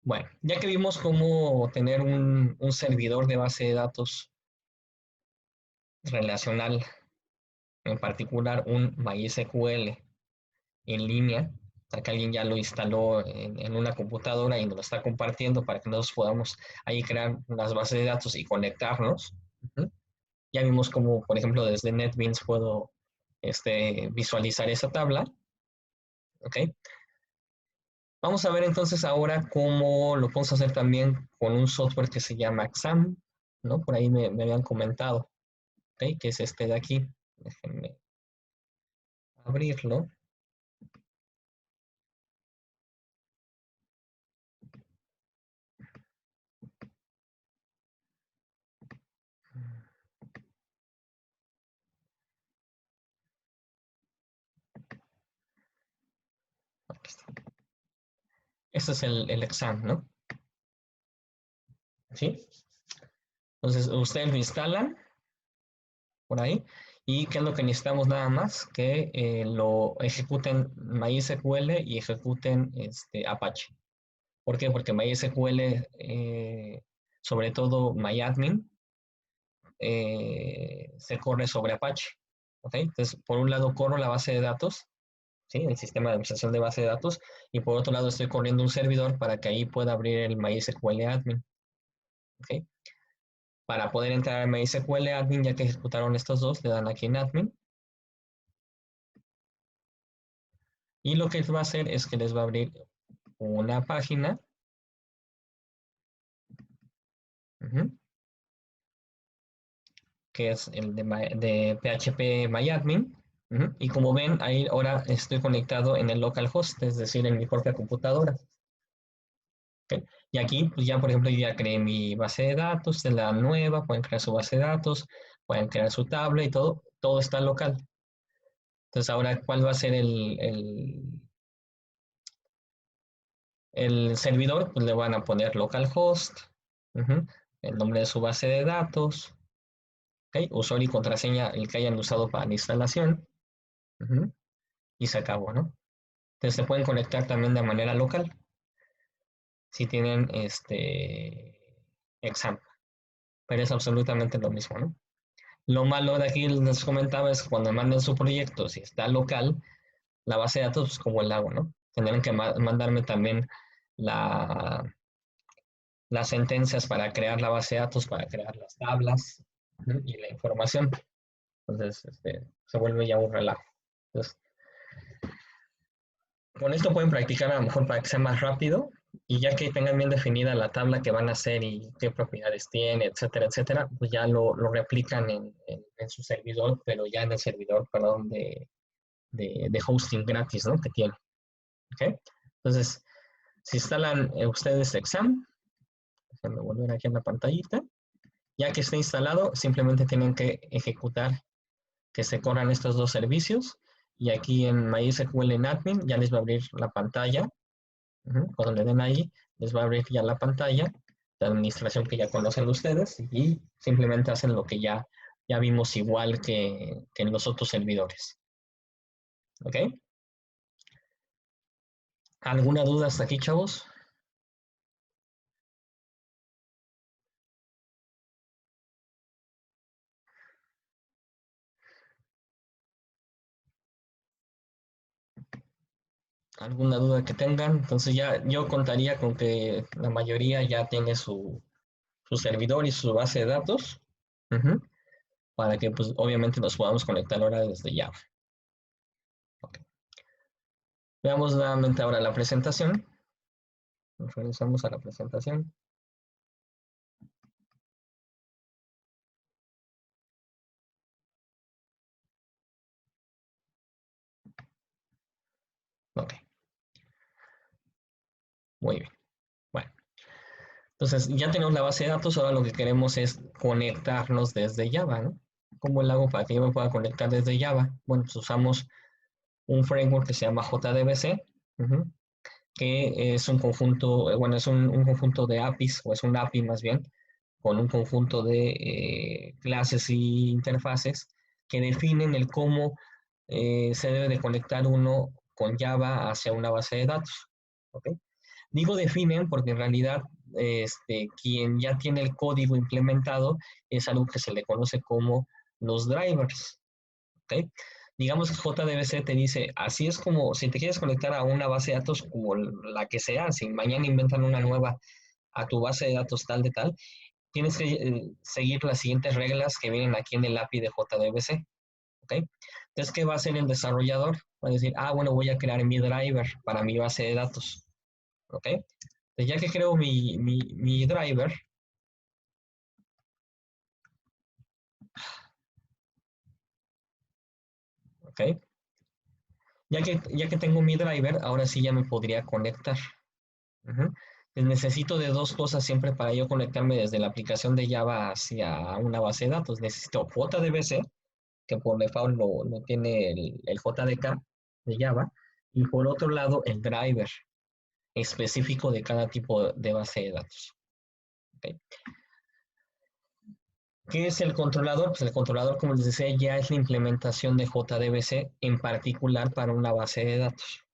Bueno, ya que vimos cómo tener un servidor de base de datos relacional, en particular un MySQL en línea, o sea, que alguien ya lo instaló en una computadora y nos lo está compartiendo para que nosotros podamos ahí crear unas bases de datos y conectarnos. Uh-huh. Ya vimos cómo, por ejemplo, desde NetBeans puedo visualizar esa tabla. ¿Ok? Vamos a ver entonces ahora cómo lo podemos hacer también con un software que se llama XAMPP, ¿no? Por ahí me habían comentado, ¿ok? Que es este de aquí. Déjenme abrirlo. Aquí está. Este es el exam, ¿no? ¿Sí? Entonces, ustedes lo instalan por ahí. ¿Y qué es lo que necesitamos nada más? Que lo ejecuten MySQL y ejecuten Apache. ¿Por qué? Porque MySQL, sobre todo MyAdmin, se corre sobre Apache. ¿Ok? Entonces, por un lado corro la base de datos, ¿sí? El sistema de administración de base de datos, y por otro lado estoy corriendo un servidor para que ahí pueda abrir el MySQL admin. ¿Ok? Para poder entrar al MySQL admin, ya que ejecutaron estos dos, le dan aquí en admin. Y lo que va a hacer es que les va a abrir una página. Uh-huh, que es el de PHP MyAdmin. Uh-huh, y como ven, ahí ahora estoy conectado en el localhost, es decir, en mi propia computadora. ¿Okay? Y aquí, pues ya, por ejemplo, yo ya creé mi base de datos, de la nueva, pueden crear su base de datos, pueden crear su tabla y todo está local. Entonces, ahora, ¿cuál va a ser el servidor? Pues le van a poner localhost, uh-huh, el nombre de su base de datos, ¿okay? Usuario y contraseña, el que hayan usado para la instalación, uh-huh, y se acabó, ¿no? Entonces, se pueden conectar también de manera local, si tienen exam, pero es absolutamente lo mismo, ¿no? Lo malo de aquí les comentaba es que cuando manden su proyecto, si está local, la base de datos es como el agua, ¿no? Tendrán que mandarme también la, las sentencias para crear la base de datos, para crear las tablas, ¿no? Y la información. Entonces, se vuelve ya un relajo. Entonces, con esto pueden practicar a lo mejor para que sea más rápido y ya que tengan bien definida la tabla que van a hacer y qué propiedades tiene, etcétera, etcétera, pues ya lo replican en su servidor, pero ya en el servidor, perdón, de hosting gratis, ¿no? Que tiene. ¿Ok? Entonces, si instalan ustedes exam, déjenme volver aquí en la pantallita, ya que esté instalado, simplemente tienen que ejecutar que se corran estos dos servicios y aquí en MySQL en admin ya les va a abrir la pantalla. Cuando le den ahí, les va a abrir ya la pantalla de administración que ya conocen ustedes y simplemente hacen lo que ya vimos igual que en los otros servidores. ¿Ok? ¿Alguna duda hasta aquí, chavos? ¿Alguna duda que tengan? Entonces ya yo contaría con que la mayoría ya tiene su servidor y su base de datos, uh-huh, para que pues obviamente nos podamos conectar ahora desde Java. Okay. Veamos nuevamente ahora la presentación. Nos regresamos a la presentación. Ok, muy bien. Bueno, entonces ya tenemos la base de datos, ahora lo que queremos es conectarnos desde Java, ¿no? ¿Cómo lo hago para que yo me pueda conectar desde Java? Bueno, pues usamos un framework que se llama JDBC, uh-huh, que es un conjunto, bueno, es un conjunto de APIs, o es un API más bien, con un conjunto de clases y interfaces que definen el cómo se debe de conectar uno con Java hacia una base de datos. ¿Okay? Digo definen porque en realidad quien ya tiene el código implementado es algo que se le conoce como los drivers. ¿Ok? Digamos que JDBC te dice, así es como si te quieres conectar a una base de datos como la que sea, si mañana inventan una nueva a tu base de datos tal de tal, tienes que seguir las siguientes reglas que vienen aquí en el API de JDBC. ¿Ok? Entonces, ¿qué va a hacer el desarrollador? Va a decir, ah, bueno, voy a crear mi driver para mi base de datos. ¿Ok? Entonces, ya que creo mi driver, ¿ok? Ya que tengo mi driver, ahora sí ya me podría conectar. Ujú. Necesito de dos cosas siempre para yo conectarme desde la aplicación de Java hacia una base de datos. Necesito JDBC, que por default no tiene el JDK de Java, y por otro lado el driver específico de cada tipo de base de datos. ¿Okay? ¿Qué es el controlador? Pues el controlador, como les decía, ya es la implementación de JDBC en particular para una base de datos.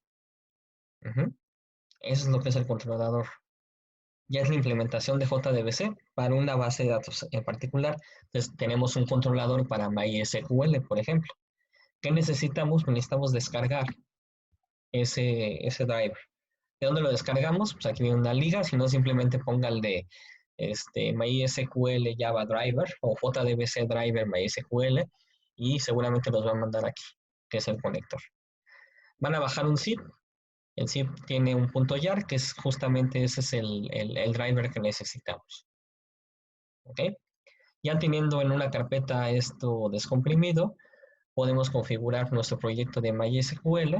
Ujú. Eso es lo que es el controlador. Ya es la implementación de JDBC para una base de datos en particular. Entonces, tenemos un controlador para MySQL, por ejemplo. ¿Qué necesitamos? Pues necesitamos descargar ese driver. ¿De dónde lo descargamos? Pues aquí viene una liga, si no simplemente ponga el de MySQL Java Driver o JDBC Driver MySQL y seguramente los va a mandar aquí, que es el conector. Van a bajar un zip, el zip tiene un punto .jar, que es justamente ese es el driver que necesitamos. ¿Ok? Ya teniendo en una carpeta esto descomprimido, podemos configurar nuestro proyecto de MySQL.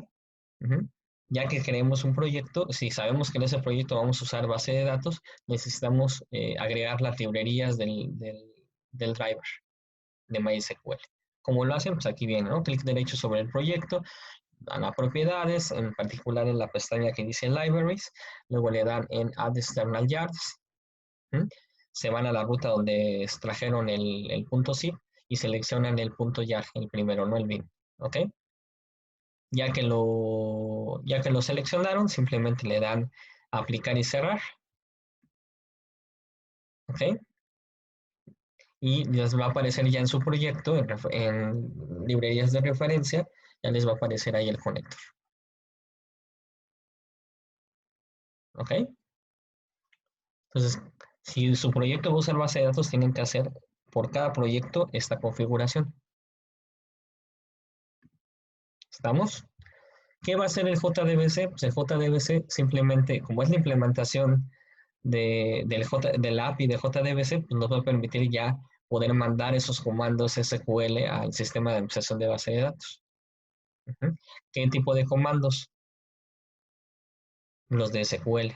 Uh-huh. Ya que creemos un proyecto, si sabemos que en ese proyecto vamos a usar base de datos, necesitamos agregar las librerías del driver de MySQL. ¿Cómo lo hacen? Pues aquí viene, ¿no? Clic derecho sobre el proyecto, dan a propiedades, en particular en la pestaña que dice Libraries, luego le dan en Add External Jars, ¿Mm? Se van a la ruta donde extrajeron el punto zip y seleccionan el punto jar, el primero, no el bin. ¿Ok? Ya que lo seleccionaron, simplemente le dan aplicar y cerrar. ¿Ok? Y les va a aparecer ya en su proyecto, en librerías de referencia, ya les va a aparecer ahí el conector. ¿Ok? Entonces, si su proyecto va a usar base de datos, tienen que hacer por cada proyecto esta configuración. ¿Estamos? ¿Qué va a hacer el JDBC? Pues el JDBC simplemente, como es la implementación de la API de JDBC, pues nos va a permitir ya poder mandar esos comandos SQL al sistema de administración de base de datos. Uh-huh. ¿Qué tipo de comandos? Los de SQL,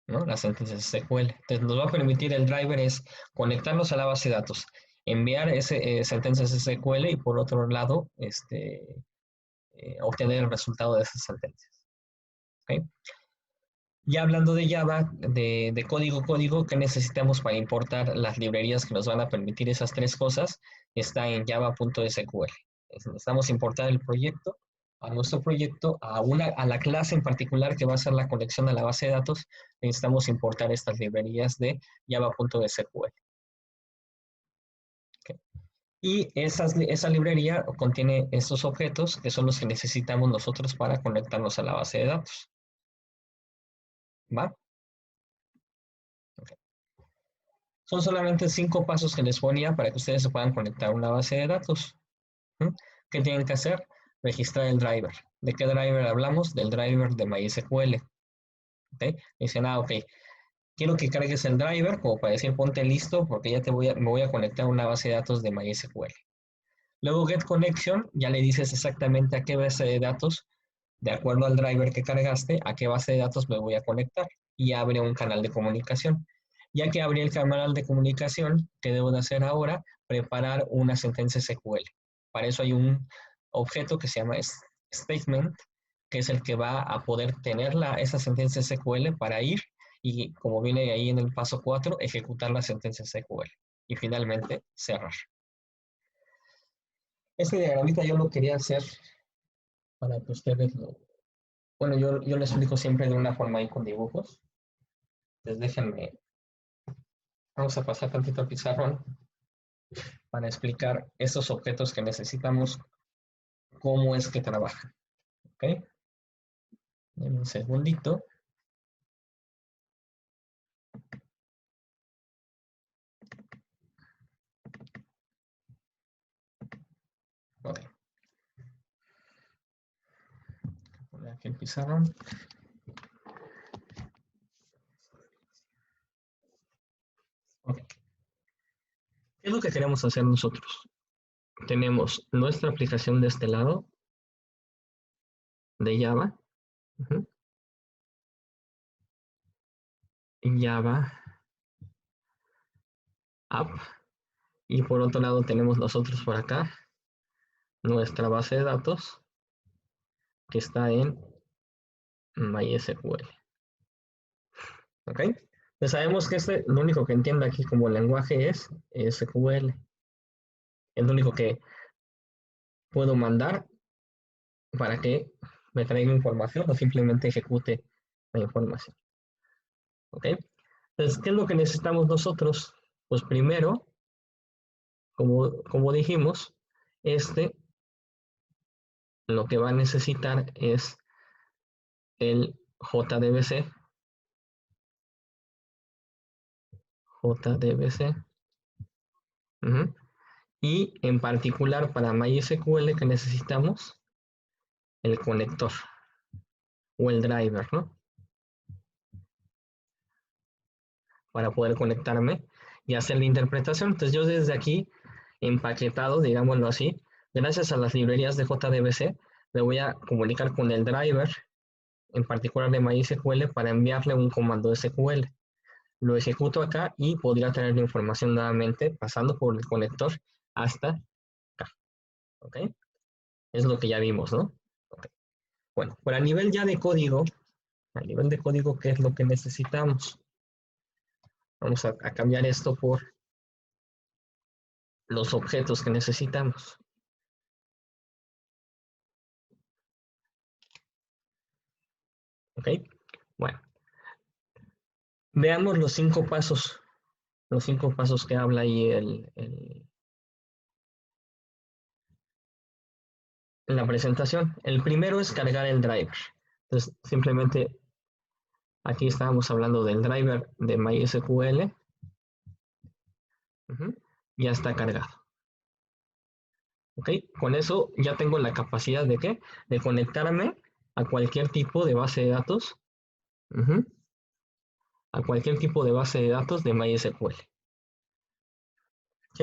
¿no? Las sentencias SQL. Entonces nos va a permitir el driver es conectarnos a la base de datos, enviar sentencias SQL y por otro lado, obtener el resultado de esas sentencias. ¿Okay? Ya hablando de Java, de código, ¿qué necesitamos para importar las librerías que nos van a permitir esas tres cosas? Está en java.sql. Necesitamos importar el proyecto, a nuestro proyecto, a la clase en particular que va a ser la conexión a la base de datos, necesitamos importar estas librerías de java.sql. ¿Okay? Y esa librería contiene estos objetos que son los que necesitamos nosotros para conectarnos a la base de datos. ¿Va? Okay. Son solamente 5 pasos que les ponía para que ustedes se puedan conectar a una base de datos. ¿Mm? ¿Qué tienen que hacer? Registrar el driver. ¿De qué driver hablamos? Del driver de MySQL. ¿Okay? Dicen, ok, quiero que cargues el driver como para decir ponte listo porque ya me voy a conectar a una base de datos de MySQL. Luego get connection, ya le dices exactamente a qué base de datos, de acuerdo al driver que cargaste, a qué base de datos me voy a conectar y abre un canal de comunicación. Ya que abrí el canal de comunicación, ¿qué debo de hacer ahora? Preparar una sentencia SQL. Para eso hay un objeto que se llama statement, que es el que va a poder tener esa sentencia SQL para ir y, como viene ahí en el paso 4, ejecutar la sentencia SQL. Y finalmente cerrar. Este diagramita yo lo quería hacer para que ustedes lo... Bueno, yo lo explico siempre de una forma ahí con dibujos. Entonces déjenme, vamos a pasar tantito al pizarrón para explicar estos objetos que necesitamos, cómo es que trabajan. ¿Ok? Denme un segundito. Ok, poner aquí el pizarrón. Ok. ¿Qué es lo que queremos hacer nosotros? Tenemos nuestra aplicación de este lado, de Java. Java App. Y por otro lado tenemos nosotros por acá nuestra base de datos que está en MySQL. ¿Ok? Pues sabemos que lo único que entiende aquí como lenguaje es SQL. Es lo único que puedo mandar para que me traiga información o simplemente ejecute la información. ¿Ok? Entonces, ¿qué es lo que necesitamos nosotros? Pues primero, como dijimos, lo que va a necesitar es el JDBC. JDBC. Y en particular para MySQL que necesitamos el conector o el driver, ¿no? Para poder conectarme y hacer la interpretación. Entonces yo desde aquí, empaquetado, digámoslo así, gracias a las librerías de JDBC, me voy a comunicar con el driver, en particular de MySQL, para enviarle un comando SQL. Lo ejecuto acá y podría tener la información nuevamente pasando por el conector hasta acá. ¿Ok? Es lo que ya vimos, ¿no? Okay. Bueno, por a nivel ya de código, a nivel de código, ¿qué es lo que necesitamos? Vamos a cambiar esto por los objetos que necesitamos. ¿Ok? Bueno, veamos los 5 pasos que habla ahí en la presentación. El primero es cargar el driver. Entonces, simplemente aquí estábamos hablando del driver de MySQL. Ya está cargado. ¿Ok? Con eso ya tengo la capacidad de ¿qué? De conectarme a cualquier tipo de base de datos. A cualquier tipo de base de datos de MySQL. ¿Ok?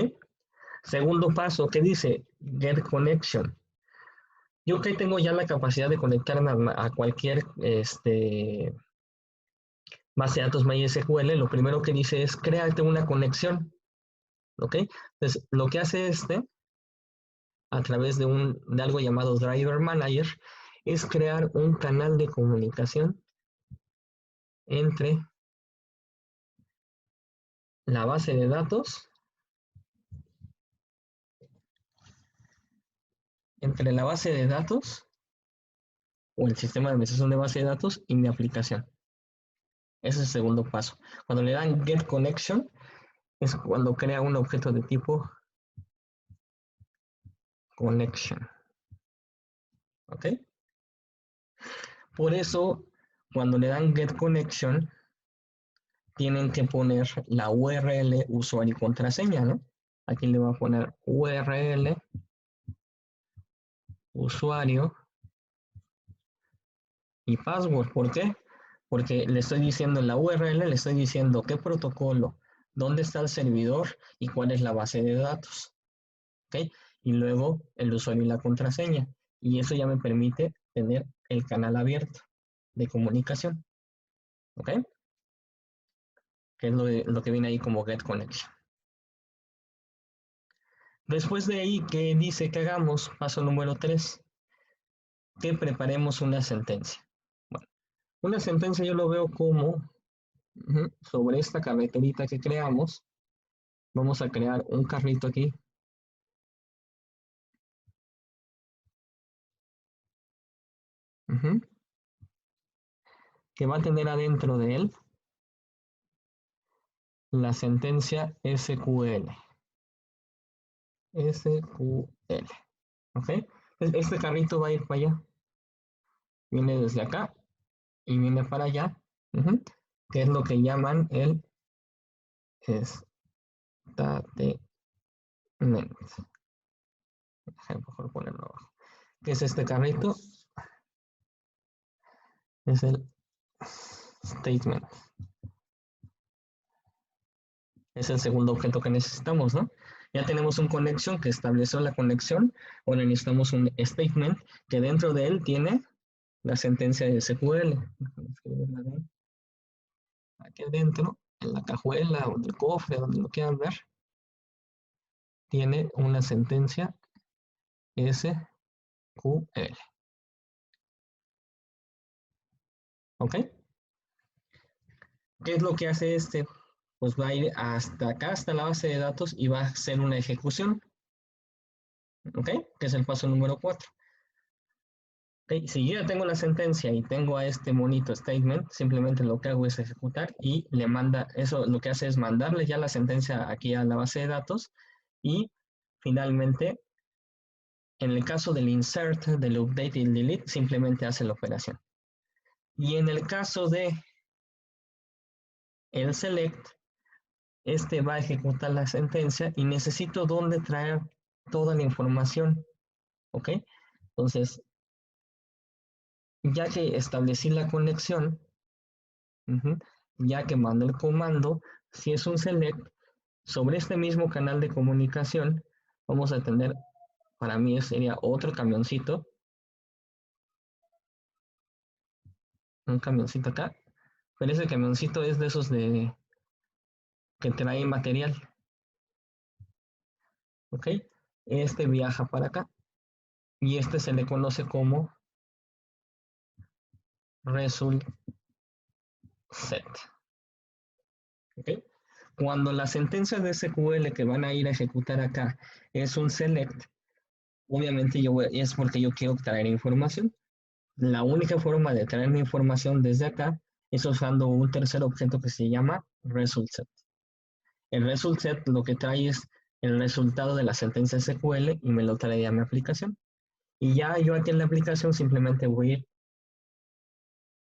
Segundo paso, ¿qué dice? Get connection. Yo que tengo ya la capacidad de conectarme a cualquier base de datos MySQL, lo primero que dice es créate una conexión. ¿Ok? Entonces, lo que hace a través de algo llamado Driver Manager, es crear un canal de comunicación entre la base de datos, o el sistema de administración de base de datos y mi aplicación. Ese es el segundo paso. Cuando le dan Get Connection, es cuando crea un objeto de tipo Connection. ¿Ok? Por eso, cuando le dan Get Connection, tienen que poner la URL, usuario y contraseña, ¿no? Aquí le voy a poner URL, usuario y password. ¿Por qué? Porque le estoy diciendo en la URL, le estoy diciendo qué protocolo, dónde está el servidor y cuál es la base de datos. ¿Ok? Y luego el usuario y la contraseña. Y eso ya me permite tener el canal abierto de comunicación. ¿Ok? Que es lo que viene ahí como Get Connection. Después de ahí, ¿qué dice que hagamos? Paso número 3, que preparemos una sentencia. Bueno, una sentencia yo lo veo como sobre esta carreterita que creamos. Vamos a crear un carrito aquí. Que va a tener adentro de él la sentencia SQL. SQL. ¿Ok? Este carrito va a ir para allá. Viene desde acá y viene para allá. Que es lo que llaman el statement. Mejor ponerlo abajo. ¿Qué es este carrito? Es el statement. Es el segundo objeto que necesitamos, ¿no? Ya tenemos un conexión que estableció la conexión. Ahora necesitamos un statement que dentro de él tiene la sentencia de SQL. Aquí adentro, en la cajuela o en el cofre, donde lo quieran ver, tiene una sentencia SQL. ¿Ok? ¿Qué es lo que hace este? Pues va a ir hasta acá, hasta la base de datos y va a hacer una ejecución. ¿Ok? Que es el paso número 4. ¿Ok? Si yo ya tengo la sentencia y tengo a este monito statement, simplemente lo que hago es ejecutar y le manda, eso lo que hace es mandarle ya la sentencia aquí a la base de datos y finalmente, en el caso del insert, del update y el delete, simplemente hace la operación. Y en el caso de el select, este va a ejecutar la sentencia y necesito dónde traer toda la información. ¿Ok? Entonces, ya que establecí la conexión, ya que mando el comando, si es un select, sobre este mismo canal de comunicación, vamos a tener, para mí sería otro camioncito, un camioncito acá, pero ese camioncito es de esos de que trae material, ¿ok? Este viaja para acá y este se le conoce como result set, ¿ok? Cuando las sentencias de SQL que van a ir a ejecutar acá es un select, obviamente es porque yo quiero traer información. La única forma de traer mi información desde acá es usando un tercer objeto que se llama result set. El result set lo que trae es el resultado de la sentencia SQL y me lo trae a mi aplicación. Y ya yo aquí en la aplicación simplemente voy a ir,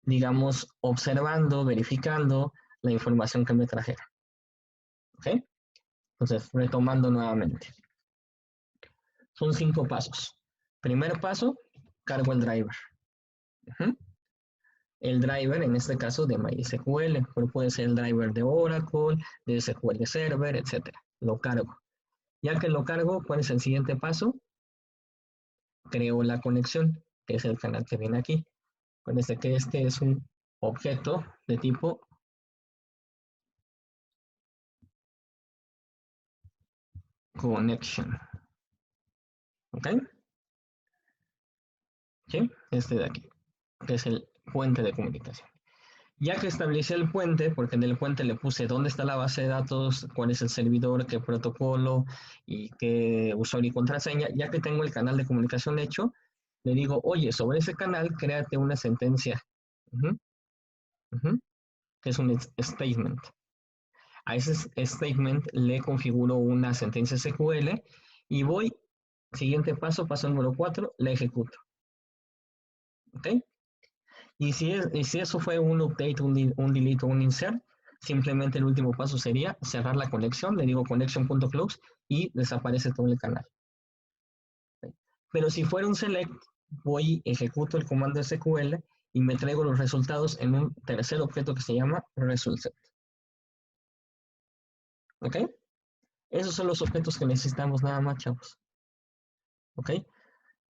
digamos, observando, verificando la información que me trajera. ¿Ok? Entonces, retomando nuevamente. Son 5 pasos. Primer paso, cargo el driver. El driver, en este caso, de MySQL, pero puede ser el driver de Oracle, de SQL Server, etc. Lo cargo. Ya que lo cargo, ¿cuál es el siguiente paso? Creo la conexión, que es el canal que viene aquí. Acuérdense que este es un objeto de tipo connection. ¿Ok? ¿Sí? Este de aquí, que es el puente de comunicación. Ya que establecí el puente, porque en el puente le puse dónde está la base de datos, cuál es el servidor, qué protocolo y qué usuario y contraseña, ya que tengo el canal de comunicación hecho, le digo, oye, sobre ese canal, créate una sentencia, que es un statement. A ese statement le configuro una sentencia SQL y voy, siguiente paso, paso número 4, la ejecuto. ¿Ok? Y si eso fue un update, un delete o un insert, simplemente el último paso sería cerrar la conexión, le digo connection.close y desaparece todo el canal. Pero si fuera un select, voy, ejecuto el comando SQL y me traigo los resultados en un tercer objeto que se llama resultSet. ¿Ok? Esos son los objetos que necesitamos nada más, chavos. ¿Ok?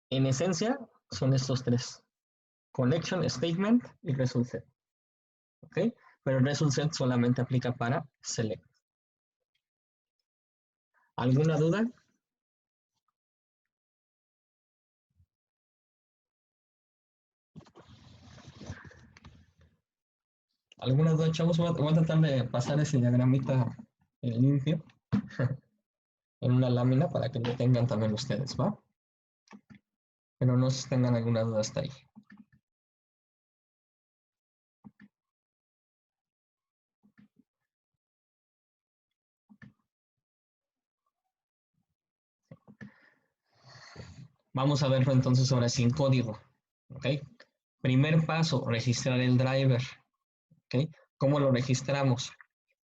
En esencia, son estos tres. Connection, statement y resultSet. ¿Ok? Pero el resultSet solamente aplica para select. ¿Alguna duda? ¿Alguna duda, chavos? Voy a tratar de pasar ese diagramita limpio en una lámina para que lo tengan también ustedes, ¿va? Pero no sé si tengan alguna duda hasta ahí. Vamos a verlo entonces ahora sin código. ¿Ok? Primer paso, registrar el driver. ¿Ok? ¿Cómo lo registramos?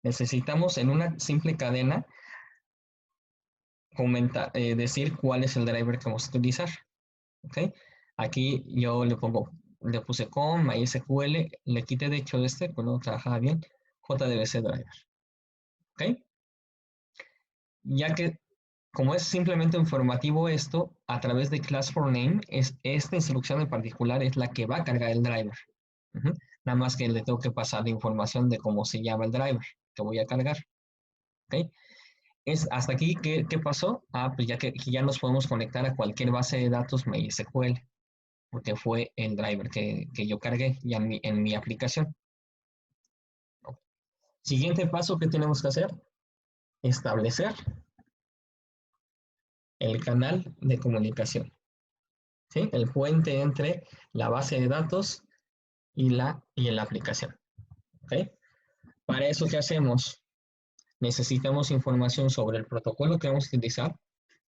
Necesitamos en una simple cadena decir cuál es el driver que vamos a utilizar. ¿Ok? Aquí yo le puse com, MySQL, le quité de hecho que no trabajaba bien, JDBC driver. ¿Ok? Ya que como es simplemente informativo esto, a través de class for name, esta instrucción en particular es la que va a cargar el driver. Uh-huh. Nada más que le tengo que pasar la información de cómo se llama el driver que voy a cargar. ¿Okay? Hasta aquí, ¿qué pasó? Pues que ya nos podemos conectar a cualquier base de datos MySQL, porque fue el driver que yo cargué ya en mi aplicación. Okay. Siguiente paso que tenemos que hacer, establecer el canal de comunicación. ¿Sí? El puente entre la base de datos y la aplicación. ¿Okay? Para eso, ¿qué hacemos? Necesitamos información sobre el protocolo que vamos a utilizar,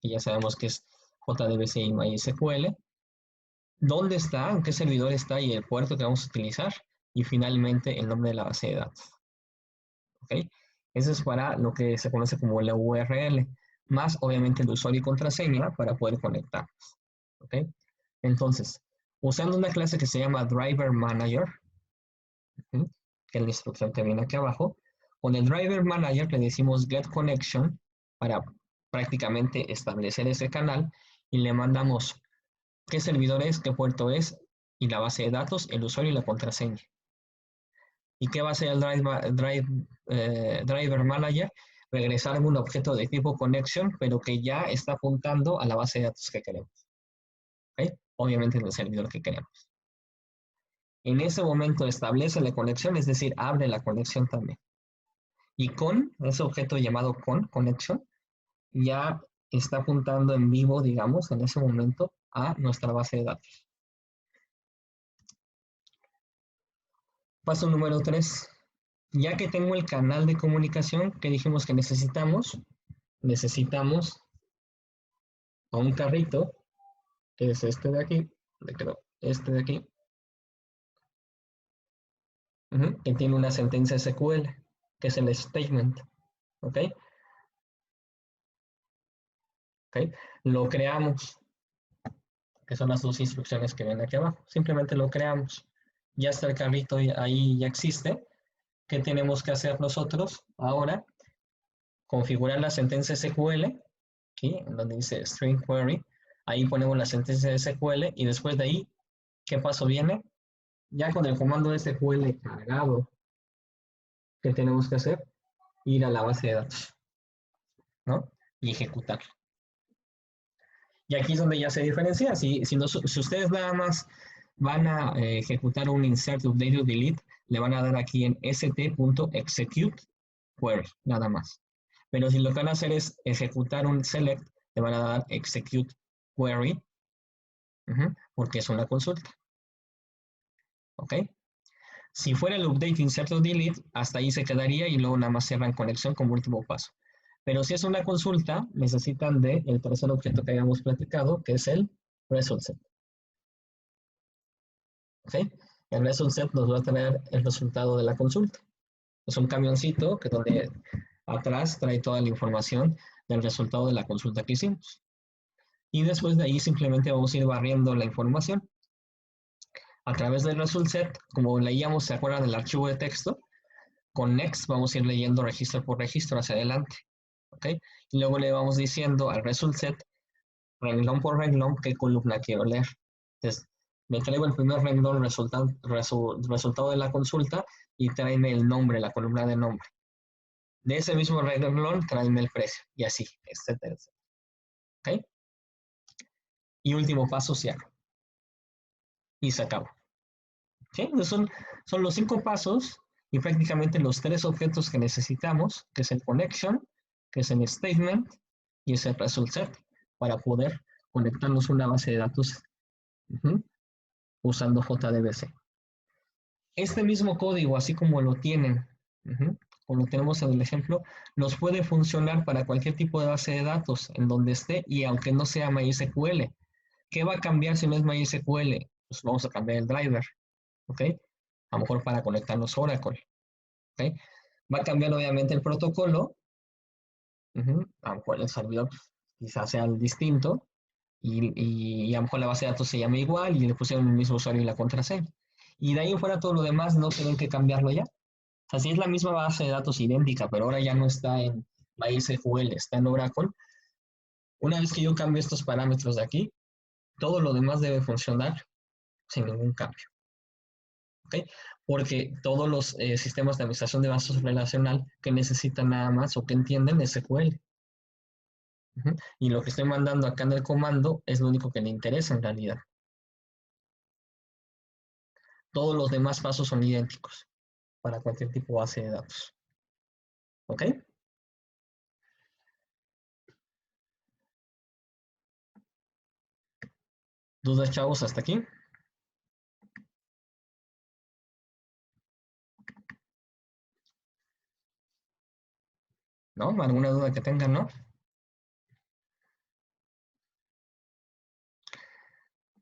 que ya sabemos que es JDBC y MySQL, dónde está, en qué servidor está y el puerto que vamos a utilizar, y finalmente el nombre de la base de datos. ¿Okay? Eso es para lo que se conoce como la URL, más obviamente el usuario y contraseña para poder conectarnos. ¿Okay? Entonces, usando una clase que se llama Driver Manager, ¿sí? Que es la instrucción que viene aquí abajo, con el Driver Manager le decimos Get Connection para prácticamente establecer ese canal y le mandamos qué servidor es, qué puerto es y la base de datos, el usuario y la contraseña. ¿Y qué va a hacer el Driver Manager? Regresar un objeto de tipo Connection, pero que ya está apuntando a la base de datos que queremos. ¿Okay? Obviamente en el servidor que queremos. En ese momento establece la conexión, es decir, abre la conexión también. Y con ese objeto llamado connection, ya está apuntando en vivo, digamos, en ese momento a nuestra base de datos. Paso número 3. Ya que tengo el canal de comunicación que dijimos que necesitamos a un carrito, que es este de aquí, este de aquí, que tiene una sentencia SQL, que es el statement. ¿Ok? ¿Ok? Lo creamos, que son las dos instrucciones que ven aquí abajo. Simplemente lo creamos. Ya está el carrito ahí, ya existe. ¿Qué tenemos que hacer nosotros ahora? Configurar la sentencia SQL, aquí, en donde dice string query. Ahí ponemos la sentencia SQL y después de ahí, ¿qué paso viene? Ya con el comando SQL cargado, ¿qué tenemos que hacer? Ir a la base de datos, ¿no? Y ejecutar. Y aquí es donde ya se diferencia. Si ustedes nada más van a ejecutar un insert, update o delete, le van a dar aquí en st.execute query, nada más. Pero si lo que van a hacer es ejecutar un select, le van a dar execute query, porque es una consulta. ¿Ok? Si fuera el update, insert o delete, hasta ahí se quedaría y luego nada más cierran conexión como último paso. Pero si es una consulta, necesitan del tercer objeto que habíamos platicado, que es el result set. ¿Okay? El result set nos va a traer el resultado de la consulta. Es un camioncito que donde atrás trae toda la información del resultado de la consulta que hicimos. Y después de ahí simplemente vamos a ir barriendo la información. A través del result set, como leíamos, ¿se acuerdan del archivo de texto? Con next vamos a ir leyendo registro por registro hacia adelante. ¿Ok? Y luego le vamos diciendo al result set, renglón por renglón, qué columna quiero leer. Entonces, me traigo el primer renglón resultado de la consulta y tráeme el nombre, la columna de nombre. De ese mismo renglón, tráeme el precio y así, etcétera, etcétera. ¿Ok? Y último paso, cierro. Y se acabó. ¿Sí? Entonces son los 5 pasos y prácticamente los 3 objetos que necesitamos, que es el connection, que es el statement y es el result set, para poder conectarnos a una base de datos usando JDBC. Este mismo código, así como lo tienen, como lo tenemos en el ejemplo, nos puede funcionar para cualquier tipo de base de datos en donde esté y aunque no sea MySQL. ¿Qué va a cambiar si no es MySQL? Pues vamos a cambiar el driver, ¿ok? A lo mejor para conectarnos a Oracle, ¿ok? Va a cambiar obviamente el protocolo, a lo mejor el servidor quizás sea distinto, y a lo mejor la base de datos se llama igual y le pusieron el mismo usuario y la contraseña. Y de ahí en fuera todo lo demás no tienen que cambiarlo ya. O sea, si es la misma base de datos idéntica, pero ahora ya no está en MySQL, está en Oracle. Una vez que yo cambio estos parámetros de aquí, todo lo demás debe funcionar sin ningún cambio. ¿Ok? Porque todos los sistemas de administración de bases relacional que necesitan nada más o que entienden SQL. Y lo que estoy mandando acá en el comando es lo único que le interesa en realidad. Todos los demás pasos son idénticos para cualquier tipo de base de datos. ¿Ok? ¿Dudas, chavos, hasta aquí? ¿No? ¿Alguna duda que tengan, no?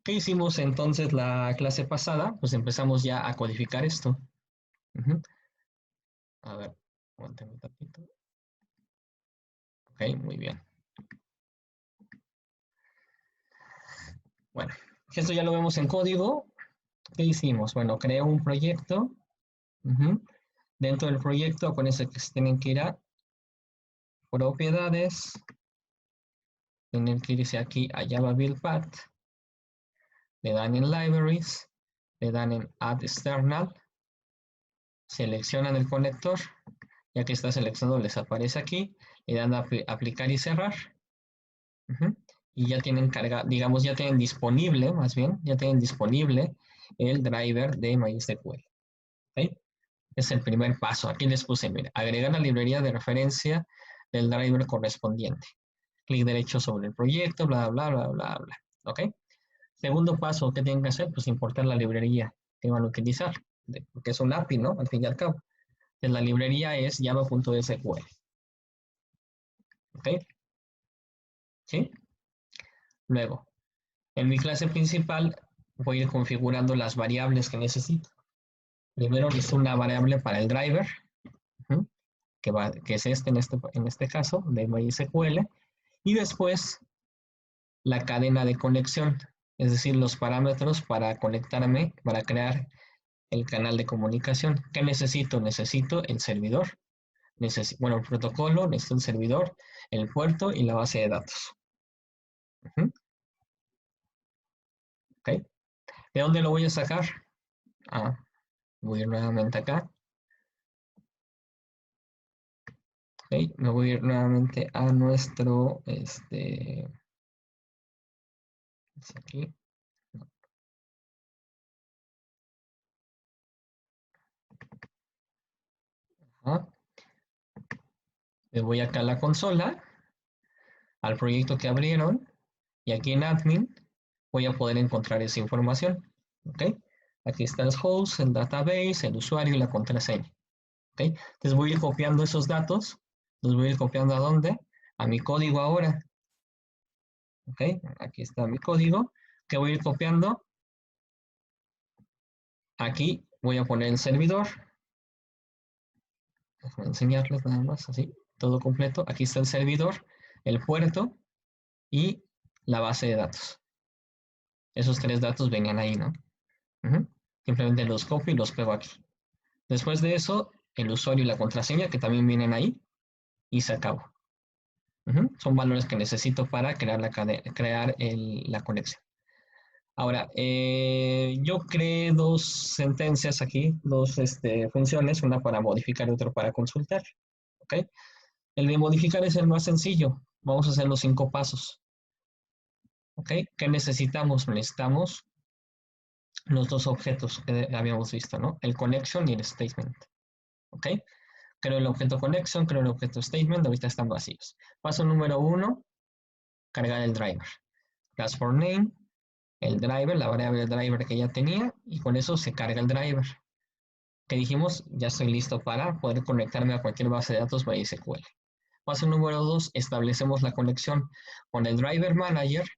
¿Qué hicimos entonces la clase pasada? Pues empezamos ya a codificar esto. A ver, aguántame un ratito. Ok, muy bien. Bueno, esto ya lo vemos en código. ¿Qué hicimos? Bueno, creé un proyecto. Dentro del proyecto, acuérdense que se tienen que ir a propiedades. Tienen que irse aquí a Java Build Path. Le dan en Libraries. Le dan en Add External. Seleccionan el conector. Ya que está seleccionado, les aparece aquí. Le dan a aplicar y cerrar. Y ya tienen carga, digamos, ya tienen disponible, más bien, ya tienen disponible el driver de MySQL. ¿Okay? Es el primer paso. Aquí les puse, mira, agregar la librería de referencia del driver correspondiente. Clic derecho sobre el proyecto, bla, bla, bla, bla, bla. ¿Ok? Segundo paso, ¿qué tienen que hacer? Pues importar la librería que van a utilizar, porque es un API, ¿no? Al fin y al cabo. Entonces, la librería es java.sql. ¿Ok? ¿Sí? Luego, en mi clase principal voy a ir configurando las variables que necesito. Primero necesito una variable para el driver, que es en este caso, de MySQL, y después la cadena de conexión, es decir, los parámetros para conectarme, para crear el canal de comunicación. ¿Qué necesito? Necesito el servidor, bueno, el protocolo, necesito el servidor, el puerto y la base de datos. ¿Okay? ¿De dónde lo voy a sacar? Voy a ir nuevamente acá. Okay, me voy a ir nuevamente a nuestro, aquí. Ajá. Me voy acá a la consola, al proyecto que abrieron, y aquí en admin voy a poder encontrar esa información. ¿Ok? Aquí está el host, el database, el usuario y la contraseña. ¿Ok? Entonces voy a ir copiando esos datos. Los voy a ir copiando ¿a dónde? A mi código ahora. ¿Ok? Aquí está mi código que voy a ir copiando. Aquí voy a poner el servidor. Voy a enseñarles nada más así, todo completo. Aquí está el servidor, el puerto y la base de datos. Esos tres datos venían ahí, ¿no? Simplemente los copio y los pego aquí. Después de eso, el usuario y la contraseña que también vienen ahí y se acabó. Son valores que necesito para crear la conexión. Ahora, yo creé dos sentencias aquí, dos funciones, una para modificar y otra para consultar. ¿Ok? El de modificar es el más sencillo. Vamos a hacer los 5 pasos. ¿Ok? ¿Qué necesitamos? Necesitamos los dos objetos que habíamos visto, ¿no? El connection y el statement. ¿Ok? Creo el objeto connection, creo el objeto statement, ahorita están vacíos. Paso número 1, cargar el driver. Class for name, el driver, la variable driver que ya tenía, y con eso se carga el driver. Que dijimos, ya estoy listo para poder conectarme a cualquier base de datos MySQL. Paso número 2, establecemos la conexión con el driver manager.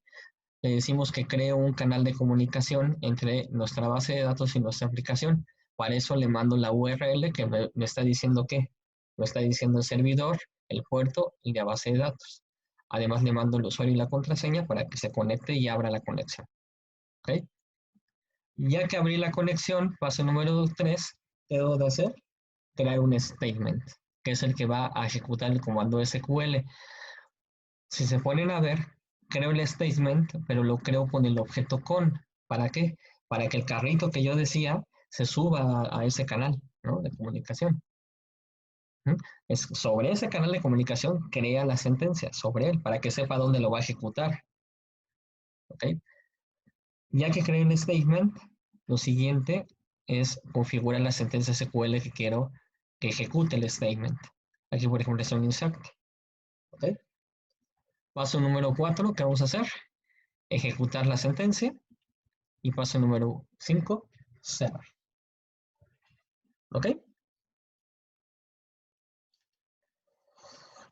le decimos que cree un canal de comunicación entre nuestra base de datos y nuestra aplicación. Para eso le mando la URL que me está diciendo qué. Me está diciendo el servidor, el puerto y la base de datos. Además le mando el usuario y la contraseña para que se conecte y abra la conexión. ¿Ok? Ya que abrí la conexión, paso número 3, ¿qué debo de hacer? Crear un statement, que es el que va a ejecutar el comando SQL. Si se ponen a ver, creo el statement, pero lo creo con el objeto con. ¿Para qué? Para que el carrito que yo decía se suba a ese canal, ¿no?, de comunicación. Es sobre ese canal de comunicación crea la sentencia, sobre él, para que sepa dónde lo va a ejecutar. ¿Ok? Ya que creé el statement, lo siguiente es configurar la sentencia SQL que quiero que ejecute el statement. Aquí, por ejemplo, es un insert. ¿Ok? Paso número 4, ¿qué vamos a hacer? Ejecutar la sentencia. Y paso número 5, cerrar. ¿Ok?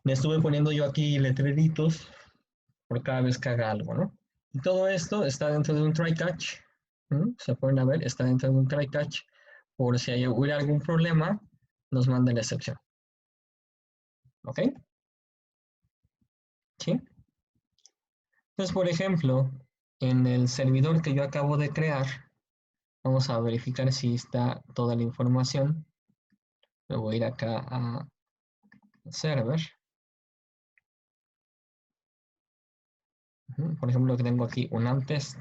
Le estuve poniendo yo aquí letreritos por cada vez que haga algo, ¿no? Y todo esto está dentro de un try catch. Se pueden a ver, está dentro de un try catch. Por si hubiera algún problema, nos manda la excepción. ¿Ok? ¿Sí? Entonces, por ejemplo, en el servidor que yo acabo de crear, vamos a verificar si está toda la información. Me voy a ir acá a server. Por ejemplo, que tengo aquí un AMTest.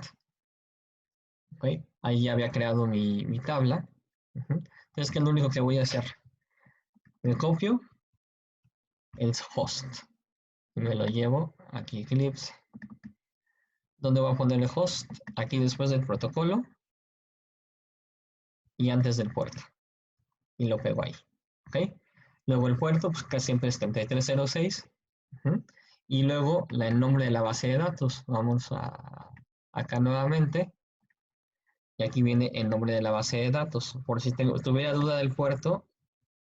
¿Okay? Ahí ya había creado mi tabla. Entonces, ¿qué es lo único que voy a hacer? Me copio el host y me lo llevo aquí Eclipse. ¿Dónde voy a poner el host? Aquí después del protocolo y antes del puerto. Y lo pego ahí. ¿Ok? Luego el puerto, pues casi siempre es 3306. Y luego el nombre de la base de datos. Vamos acá nuevamente. Y aquí viene el nombre de la base de datos. Por si tuviera duda del puerto,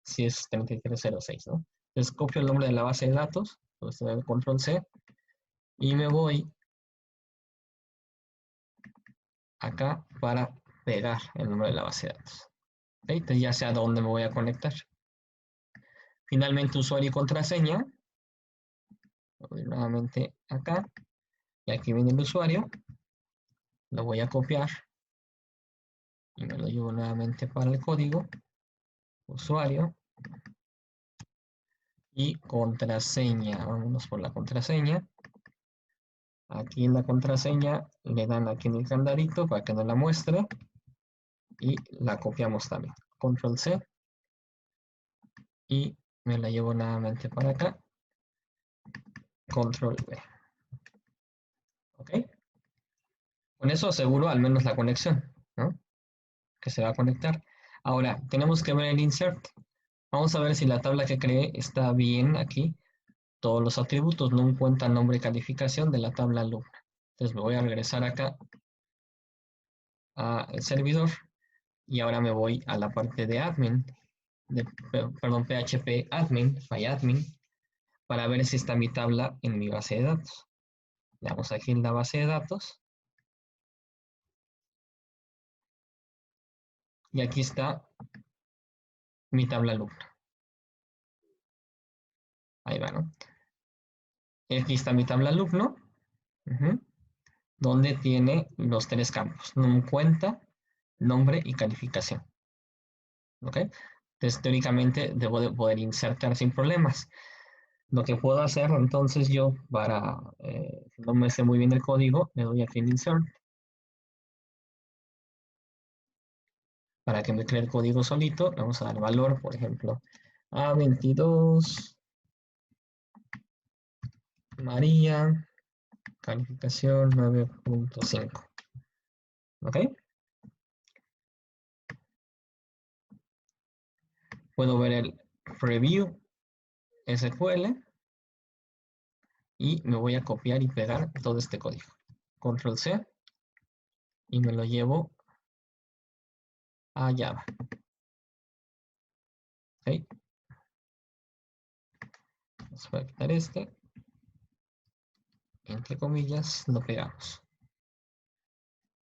si es 3306, ¿no? Entonces copio el nombre de la base de datos, entonces el control C, y me voy acá para pegar el nombre de la base de datos. ¿Okay? Entonces ya sé a dónde me voy a conectar. Finalmente usuario y contraseña. Voy nuevamente acá, y aquí viene el usuario. Lo voy a copiar y me lo llevo nuevamente para el código. Usuario y contraseña. Vámonos por la contraseña. Aquí en la contraseña le dan aquí en el candadito para que no la muestre y la copiamos también. Control C y me la llevo nuevamente para acá. Control V. ¿Ok? Con eso aseguro al menos la conexión, ¿no?, que se va a conectar. Ahora, tenemos que ver el insert. Vamos a ver si la tabla que creé está bien aquí. Todos los atributos, no cuenta nombre y calificación de la tabla alumna. Entonces me voy a regresar acá al servidor y ahora me voy a la parte de admin, perdón, PHP admin, myadmin, para ver si está mi tabla en mi base de datos. Le damos aquí en la base de datos y aquí está mi tabla alumna. Ahí va, ¿no? Aquí está mi tabla alumno, donde tiene los 3 campos: cuenta, nombre y calificación. ¿Ok? Entonces, teóricamente, debo de poder insertar sin problemas. Lo que puedo hacer, entonces, yo, para, si no me sé muy bien el código, le doy aquí en Insert, para que me cree el código solito. Vamos a dar valor, por ejemplo, a 22, María, calificación 9.5. ¿Ok? Puedo ver el preview SQL y me voy a copiar y pegar todo este código. Control C y me lo llevo a Java. ¿Ok? Vamos a quitar este. Entre comillas, lo pegamos.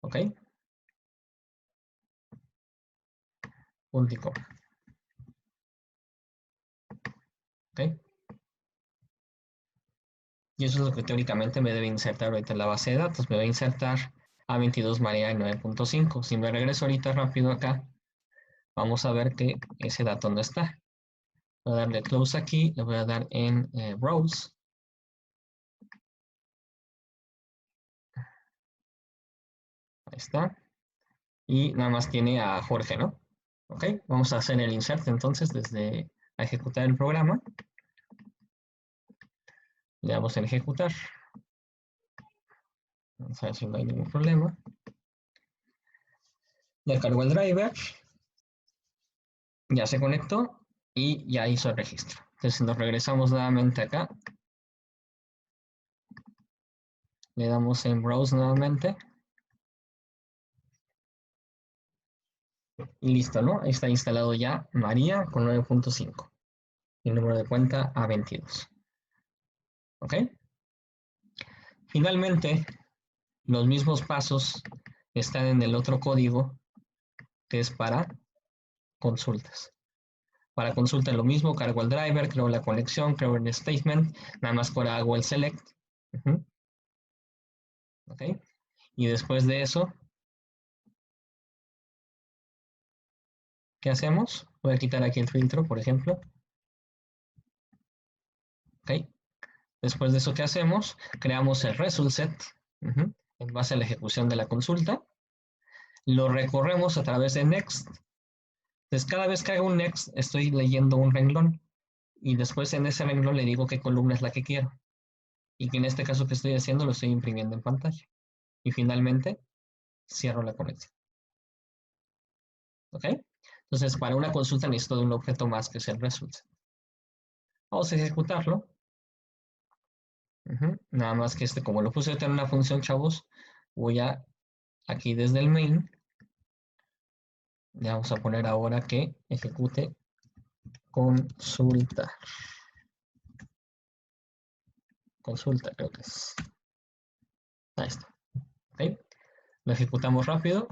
¿Ok? Punto y coma. ¿Ok? Y eso es lo que teóricamente me debe insertar ahorita en la base de datos. Me va a insertar A22 María en 9.5. Si me regreso ahorita rápido acá, vamos a ver que ese dato no está. Voy a darle close aquí, le voy a dar en rows. Ahí está. Y nada más tiene a Jorge, ¿no? Ok, vamos a hacer el insert entonces desde a ejecutar el programa. Le damos en ejecutar. Vamos a ver si no hay ningún problema. Ya cargó el driver. Ya se conectó y ya hizo el registro. Entonces nos regresamos nuevamente acá. Le damos en browse nuevamente. Y listo, ¿no? Ahí está instalado ya María con 9.5. Y el número de cuenta A22. ¿Ok? Finalmente, los mismos pasos están en el otro código que es para consultas. Para consulta lo mismo, cargo el driver, creo la conexión, creo el statement, nada más por hago el select. ¿Ok? Y después de eso, ¿qué hacemos? Voy a quitar aquí el filtro, por ejemplo. ¿Ok? Después de eso, ¿qué hacemos? Creamos el result set en base a la ejecución de la consulta. Lo recorremos a través de next. Entonces, cada vez que hago un next, estoy leyendo un renglón. Y después en ese renglón le digo qué columna es la que quiero. Y que en este caso que estoy haciendo lo estoy imprimiendo en pantalla. Y finalmente, cierro la conexión. ¿Ok? Entonces, para una consulta necesito de un objeto más que es el result. Vamos a ejecutarlo. Nada más que como lo puse en una función, chavos, voy a, aquí desde el main, le vamos a poner ahora que ejecute consulta. Consulta, creo que es. Ahí está. ¿Ok? Lo ejecutamos rápido.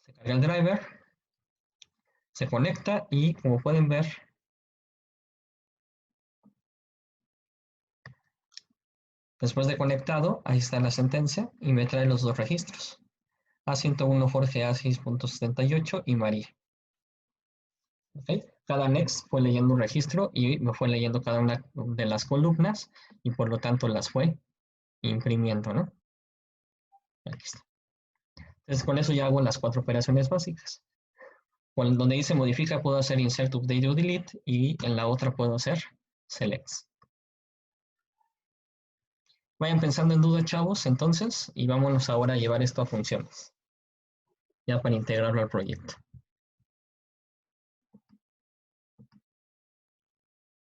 Se carga el driver. Se conecta y como pueden ver, después de conectado, ahí está la sentencia y me trae los dos registros. A101 Jorge A6.78 y María. ¿Okay? Cada next fue leyendo un registro y me fue leyendo cada una de las columnas y por lo tanto las fue imprimiendo, ¿no? Aquí está. Entonces con eso ya hago las 4 operaciones básicas. Donde dice modifica puedo hacer insert, update o delete y en la otra puedo hacer selects. Vayan pensando en dudas, chavos, entonces, y vámonos ahora a llevar esto a funciones, ya para integrarlo al proyecto.